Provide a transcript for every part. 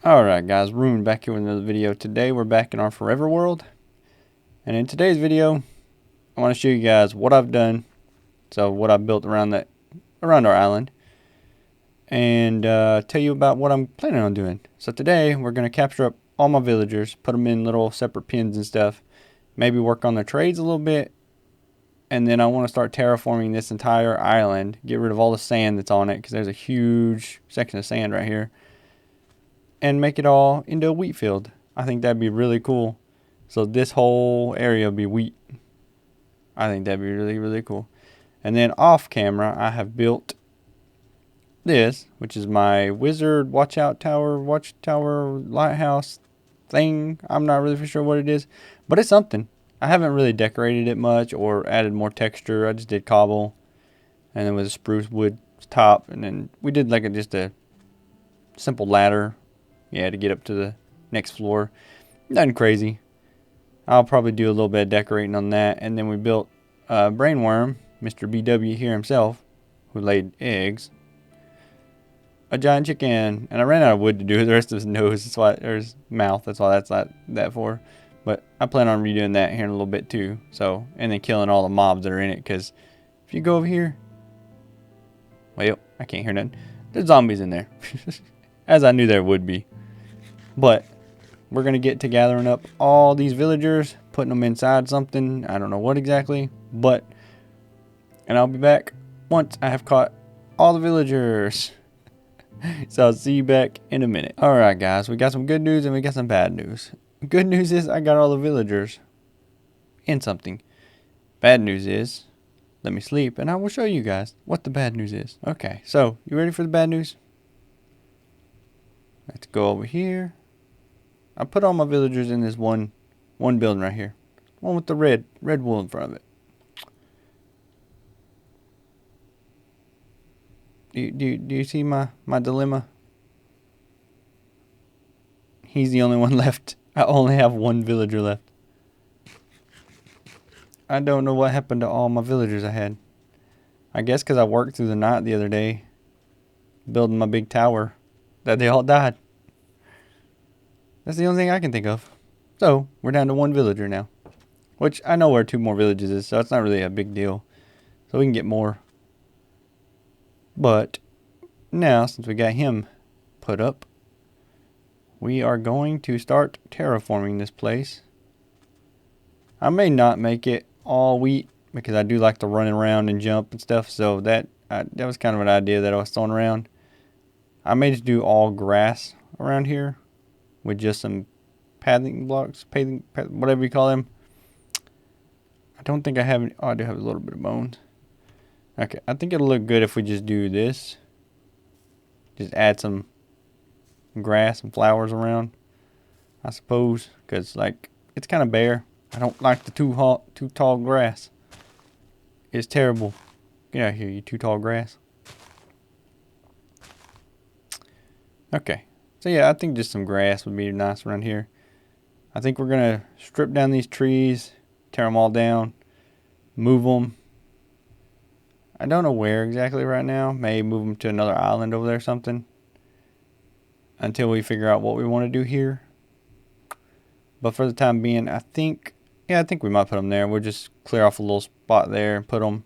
Alright guys, Rune back here with another video. Today we're back in our forever world. And in today's video, I want to show you guys what I've done. So what I've built around our island. And tell you about what I'm planning on doing. So today we're going to capture up all my villagers, put them in little separate pens and stuff. Maybe work on their trades a little bit. And then I want to start terraforming this entire island. Get rid of all the sand that's on it, because there's a huge section of sand right here. And make it all into a wheat field. I think that'd be really cool. So this whole area will be wheat. I think that'd be really, really cool. And then off camera, I have built this, which is my wizard watchtower lighthouse thing. I'm not really for sure what it is, but it's something. I haven't really decorated it much or added more texture. I just did cobble and then with a spruce wood top, and then we did like just a simple ladder. Yeah, to get up to the next floor. Nothing crazy. I'll probably do a little bit of decorating on that. And then we built a brainworm, Mr. BW here himself, who laid eggs. A giant chicken. And I ran out of wood to do the rest of his nose. That's why, or his mouth. That's why that's not that for. But I plan on redoing that here in a little bit too. So, and then killing all the mobs that are in it. Because if you go over here. Well, I can't hear nothing. There's zombies in there. As I knew there would be. But we're going to get to gathering up all these villagers, putting them inside something. I don't know what exactly, but, and I'll be back once I have caught all the villagers. So I'll see you back in a minute. Alright guys, we got some good news and we got some bad news. Good news is I got all the villagers in something. Bad news is, let me sleep and I will show you guys what the bad news is. Okay, so you ready for the bad news? Let's go over here. I put all my villagers in this one building right here. One with the red wool in front of it. Do you see my dilemma? He's the only one left. I only have one villager left. I don't know what happened to all my villagers I had. I guess because I worked through the night the other day building my big tower, that they all died. That's the only thing I can think of. So, we're down to one villager now. Which, I know where 2 more villages is, so it's not really a big deal. So we can get more. But, now, since we got him put up, we are going to start terraforming this place. I may not make it all wheat, because I do like to run around and jump and stuff. So that was kind of an idea that I was throwing around. I may just do all grass around here. With just some padding blocks, whatever you call them. I don't think I have any. Oh, I do have a little bit of bones. Okay, I think it'll look good if we just do this. Just add some grass and flowers around, I suppose. Because, like, it's kind of bare. I don't like the too tall grass. It's terrible. Get out of here, you too tall grass. Okay. So yeah, I think just some grass would be nice around here. I think we're going to strip down these trees, tear them all down, move them. I don't know where exactly right now. Maybe move them to another island over there or something. Until we figure out what we want to do here. But for the time being, I think we might put them there. We'll just clear off a little spot there and put them.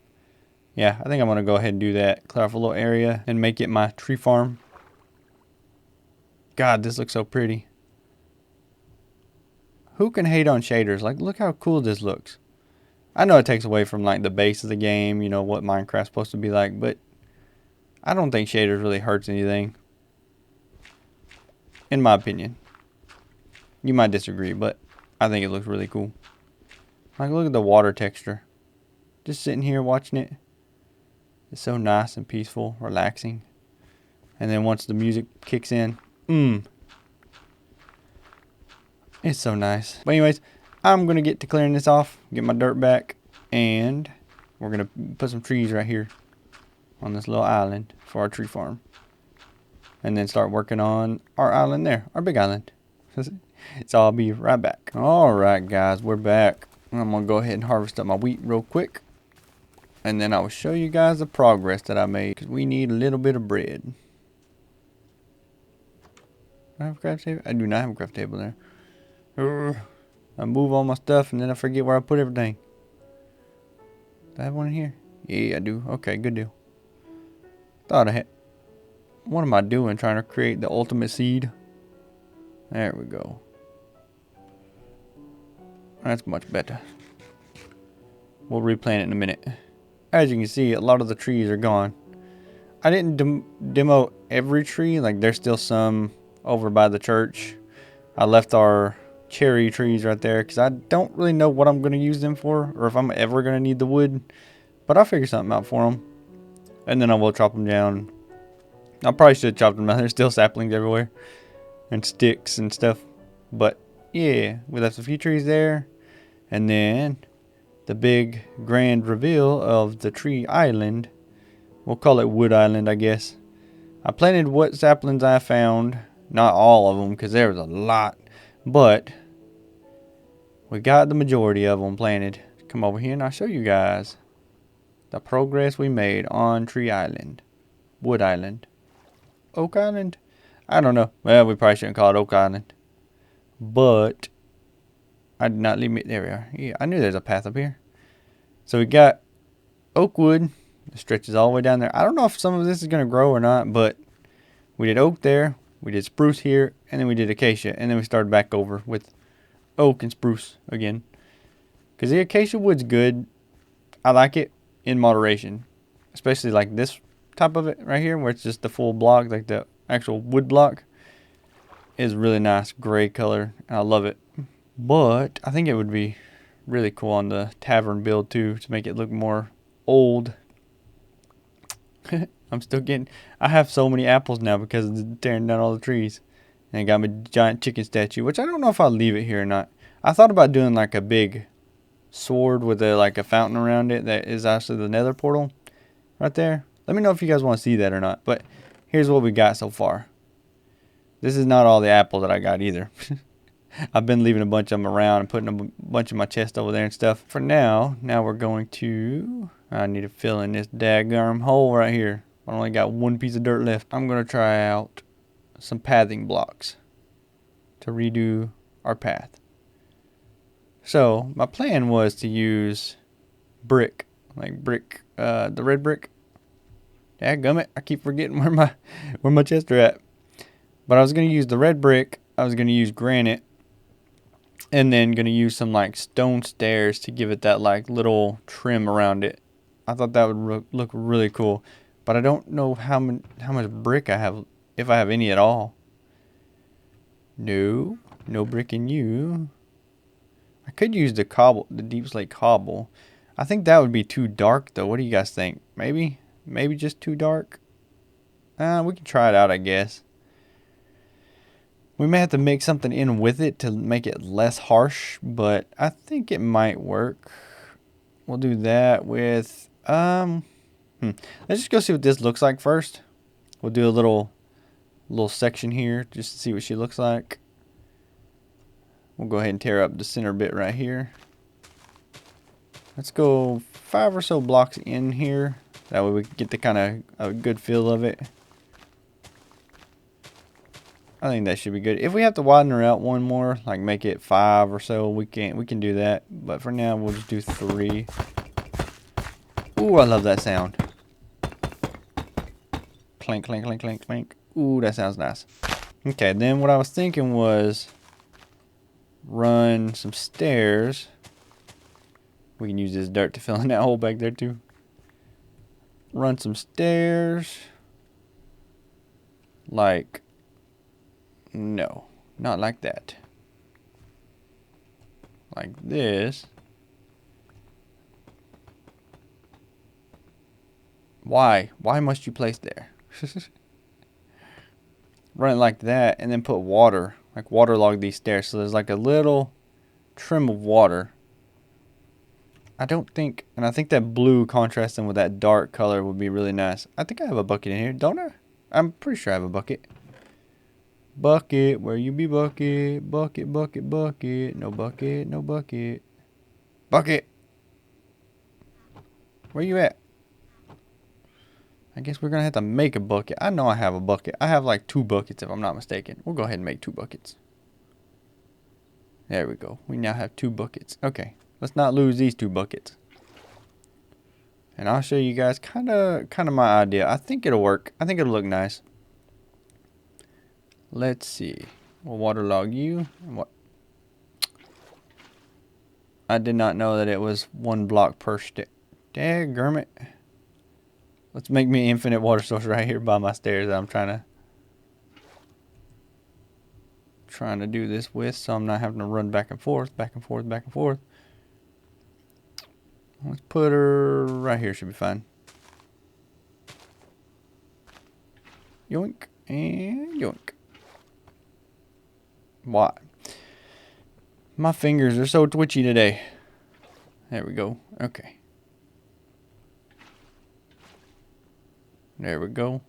Yeah, I think I'm going to go ahead and do that. Clear off a little area and make it my tree farm. God, this looks so pretty. Who can hate on shaders? Like, look how cool this looks. I know it takes away from, like, the base of the game, you know, what Minecraft's supposed to be like, but I don't think shaders really hurts anything. In my opinion. You might disagree, but I think it looks really cool. Like, look at the water texture. Just sitting here watching it. It's so nice and peaceful, relaxing. And then once the music kicks in, it's so nice. But anyways, I'm going to get to clearing this off, get my dirt back, and we're going to put some trees right here on this little island for our tree farm. And then start working on our island there, our big island. So I'll be right back. Alright guys, we're back. I'm going to go ahead and harvest up my wheat real quick. And then I will show you guys the progress that I made, because we need a little bit of bread. I have a craft table? I do not have a craft table there. I move all my stuff and then I forget where I put everything. Do I have one in here? Yeah, I do. Okay, good deal. Thought I had. What am I doing? Trying to create the ultimate seed? There we go. That's much better. We'll replant it in a minute. As you can see, a lot of the trees are gone. I didn't demo every tree. Like, there's still some over by the church. I left our cherry trees right there because I don't really know what I'm going to use them for, or if I'm ever going to need the wood. But I'll figure something out for them. And then I will chop them down. I probably should chop them down. There's still saplings everywhere. And sticks and stuff. But, yeah. We left a few trees there. And then the big grand reveal of the tree island. We'll call it Wood Island, I guess. I planted what saplings I found. Not all of them, because there was a lot. But we got the majority of them planted. Come over here and I'll show you guys the progress we made on Tree Island. Wood Island. Oak Island? I don't know. Well, we probably shouldn't call it Oak Island. But I did not leave me. There we are. Yeah, I knew there's a path up here. So we got oak wood. It stretches all the way down there. I don't know if some of this is going to grow or not, but we did oak there. We did spruce here. And then we did acacia. And then we started back over with oak and spruce again. Because the acacia wood's good. I like it in moderation. Especially like this type of it right here, where it's just the full block, like the actual wood block. Is really nice gray color. And I love it. But I think it would be really cool on the tavern build too, to make it look more old. I'm still getting. I have so many apples now because of tearing down all the trees. And I got my giant chicken statue, which I don't know if I'll leave it here or not. I thought about doing like a big sword with like a fountain around it that is actually the nether portal right there. Let me know if you guys want to see that or not. But here's what we got so far. This is not all the apples that I got either. I've been leaving a bunch of them around and putting a bunch in my chest over there and stuff. For now we're going to. I need to fill in this daggum hole right here. I only got one piece of dirt left. I'm going to try out some pathing blocks to redo our path. So my plan was to use brick, like brick, the red brick. Dadgummit, I keep forgetting where my chests are at. But I was going to use the red brick. I was going to use granite. And then going to use some like stone stairs to give it that like little trim around it. I thought that would look really cool. But I don't know how much brick I have, if I have any at all. No brick in you. I could use the cobble, the deep slate cobble. I think that would be too dark though. What do you guys think? Maybe just too dark. We can try it out, I guess. We may have to make something in with it to make it less harsh, but I think it might work. We'll do that with let's just go see what this looks like first. We'll do a little section here just to see what she looks like. We'll go ahead and tear up the center bit right here. Let's go 5 or so blocks in here. That way we can get the kind of a good feel of it. I think that should be good. If we have to widen her out one more, like make it 5 or so, we can do that. But for now, we'll just do 3. Ooh, I love that sound. Clink, clink, clink, clink, clink. Ooh, that sounds nice. Okay, then what I was thinking was run some stairs. We can use this dirt to fill in that hole back there too. Run some stairs. Like, no, not like that. Like this. Why? Why must you place there? Run it like that and then put water. Like waterlog these stairs so there's like a little trim of water. I don't think, and I think that blue contrasting with that dark color would be really nice. I think I have a bucket in here, don't I? I'm pretty sure I have a bucket. Bucket, where you be, bucket? Bucket, bucket, bucket. No bucket, no bucket. Bucket! Where you at? I guess we're going to have to make a bucket. I know I have a bucket. I have like 2 buckets if I'm not mistaken. We'll go ahead and make 2 buckets. There we go. We now have 2 buckets. Okay. Let's not lose these 2 buckets. And I'll show you guys kind of my idea. I think it'll work. I think it'll look nice. Let's see. We'll waterlog you. What? I did not know that it was 1 block per step. Daggurmit. Let's make me an infinite water source right here by my stairs that I'm trying to do this with, so I'm not having to run back and forth, back and forth, back and forth. Let's put her right here, should be fine. Yoink and yoink. Why? My fingers are so twitchy today. There we go. Okay. There we go.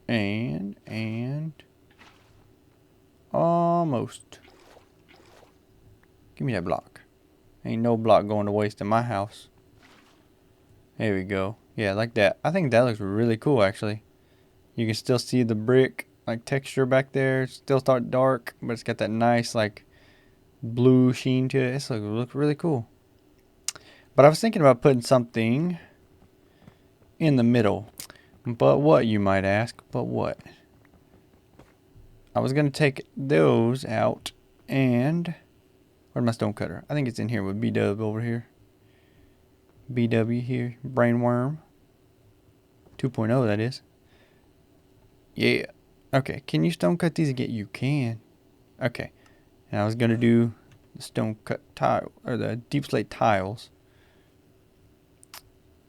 And almost. Give me that block. Ain't no block going to waste in my house. There we go. Yeah, like that. I think that looks really cool, actually. You can still see the brick, like, texture back there. It's still start dark, but it's got that nice, like, blue sheen to it. It looks really cool. But I was thinking about putting something in the middle. But what, you might ask? But what? I was going to take those out and... Where's my stone cutter? I think it's in here with B-Dub over here. BW here. Brainworm. 2.0, that is. Yeah. Okay. Can you stone cut these again? You can. Okay. And I was going to do the stone cut tile, or the deep slate tiles.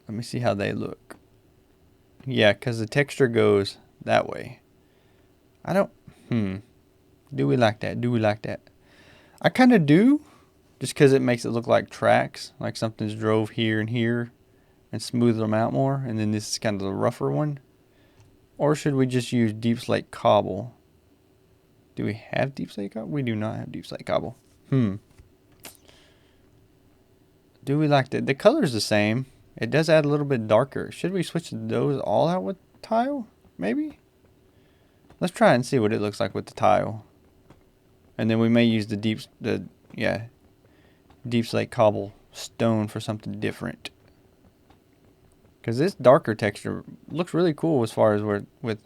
Let me see how they look. Yeah, because the texture goes that way. I don't... Do we like that? Do we like that? I kind of do, just because it makes it look like tracks, like something's drove here and here and smooth them out more, and then this is kind of the rougher one. Or should we just use deep slate cobble? Do we have deep slate cobble? We do not have deep slate cobble. Do we like that? The color's the same. It does add a little bit darker. Should we switch those all out with tile? Maybe? Let's try and see what it looks like with the tile. And then we may use the deep slate cobble stone for something different. Because this darker texture looks really cool as far as where with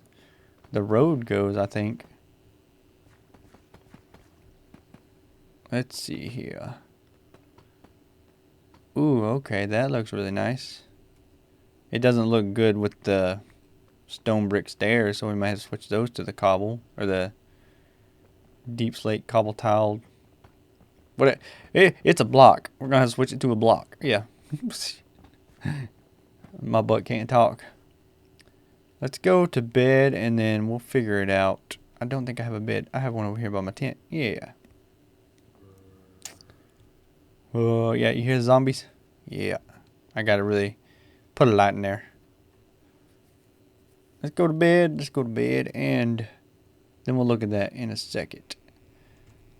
the road goes, I think. Let's see here. Ooh, okay, that looks really nice. It doesn't look good with the stone brick stairs, so we might have to switch those to the cobble, or the deep slate cobble tiled. What? It's a block. We're gonna have to switch it to a block. Yeah. My butt can't talk. Let's go to bed and then we'll figure it out. I don't think I have a bed. I have one over here by my tent. Yeah. Oh, yeah. You hear the zombies? Yeah. I gotta really put a light in there. Let's go to bed. Let's go to bed and then we'll look at that in a second.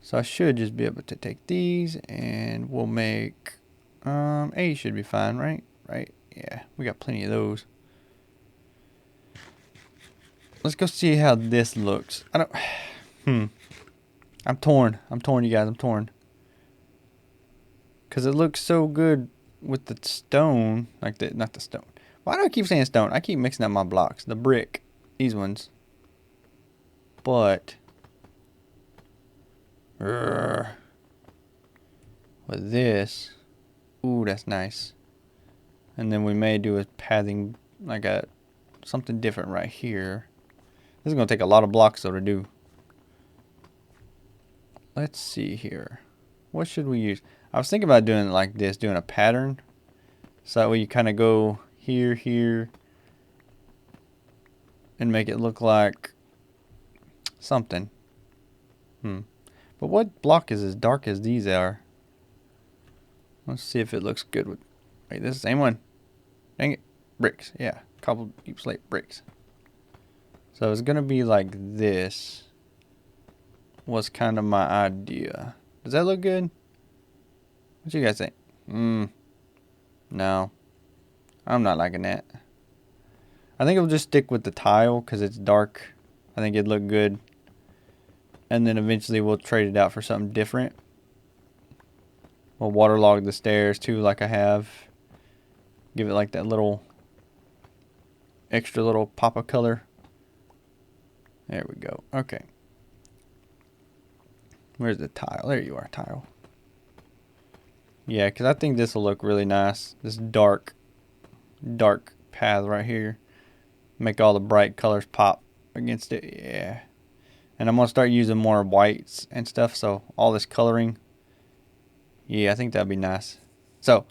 So I should just be able to take these and we'll make 8 should be fine, right? Right? Yeah, we got plenty of those. Let's go see how this looks. I don't I'm torn. I'm torn, you guys. I'm torn. Cause it looks so good with the stone, like not the stone. Why do I keep saying stone? I keep mixing up my blocks. The brick, these ones. But with this, ooh, that's nice. And then we may do a pathing, like something different right here. This is gonna take a lot of blocks though to do. Let's see here. What should we use? I was thinking about doing it like this, doing a pattern. So that way you kind of go here, here, and make it look like something. But what block is as dark as these are? Let's see if it looks good with... Wait, this is the same one. Dang it. Bricks, yeah. Cobbled deep slate bricks. So it's going to be like this. Was kind of my idea. Does that look good? What you guys think? No. I'm not liking that. I think we'll just stick with the tile because it's dark. I think it'd look good. And then eventually we'll trade it out for something different. We'll waterlog the stairs too, like I have. Give it like that little extra little pop of color. There we go. Okay. Where's the tile? There you are, tile. Yeah, because I think this will look really nice. This dark path right here. Make all the bright colors pop against it. Yeah. And I'm going to start using more whites and stuff. So all this coloring. Yeah, I think that'd be nice. So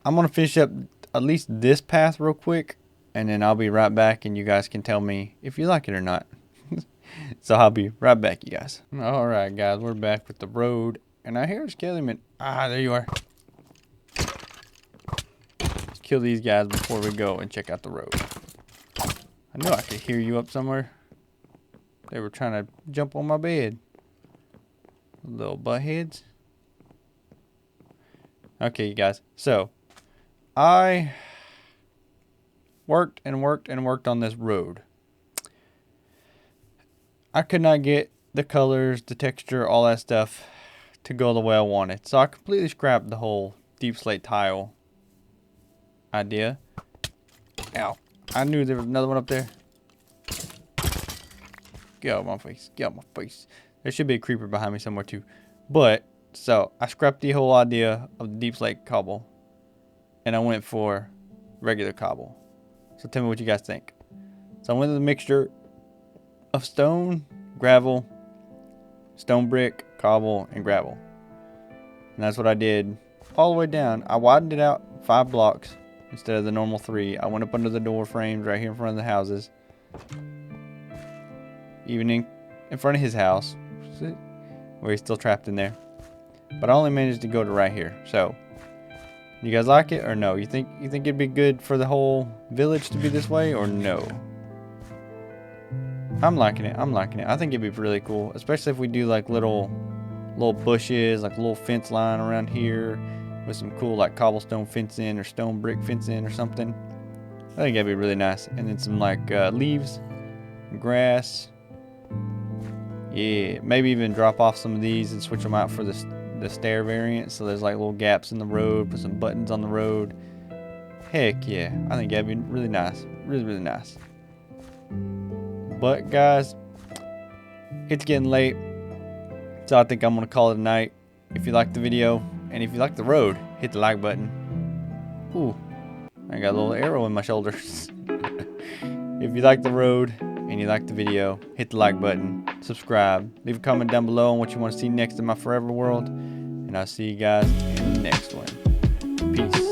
I'm going to finish up at least this path real quick. And then I'll be right back and you guys can tell me if you like it or not. So I'll be right back, you guys. Alright, guys. We're back with the road. And I hear a skeleton. Ah, there you are. Let's kill these guys before we go and check out the road. I knew I could hear you up somewhere. They were trying to jump on my bed. Little buttheads. Okay, you guys. So, I worked and worked and worked on this road. I could not get the colors, the texture, all that stuff to go the way I wanted. So I completely scrapped the whole deep slate tile idea. Ow. I knew there was another one up there. Get out of my face. Get out of my face. There should be a creeper behind me somewhere too. But, so, I scrapped the whole idea of the deep slate cobble. And I went for regular cobble. So tell me what you guys think. So I went with a mixture of stone, gravel, stone brick, cobble, and gravel. And that's what I did all the way down. I widened it out 5 blocks. Instead of the normal 3, I went up under the door frames right here in front of the houses. Even in front of his house. Where he's still trapped in there. But I only managed to go to right here. So, you guys like it or no? You think it'd be good for the whole village to be this way or no? I'm liking it. I'm liking it. I think it'd be really cool. Especially if we do like little bushes, like a little fence line around here. With some cool like cobblestone fencing or stone brick fencing or something. I think that'd be really nice. And then some like leaves, grass. Yeah, maybe even drop off some of these and switch them out for the stair variant. So there's like little gaps in the road, put some buttons on the road. Heck yeah, I think that'd be really nice. Really, really nice. But guys, it's getting late. So I think I'm going to call it a night. If you liked the video, and if you like the road, hit the like button. Ooh, I got a little arrow in my shoulder. If you like the road and you like the video, hit the like button, subscribe, leave a comment down below on what you want to see next in my forever world. And I'll see you guys in the next one. Peace.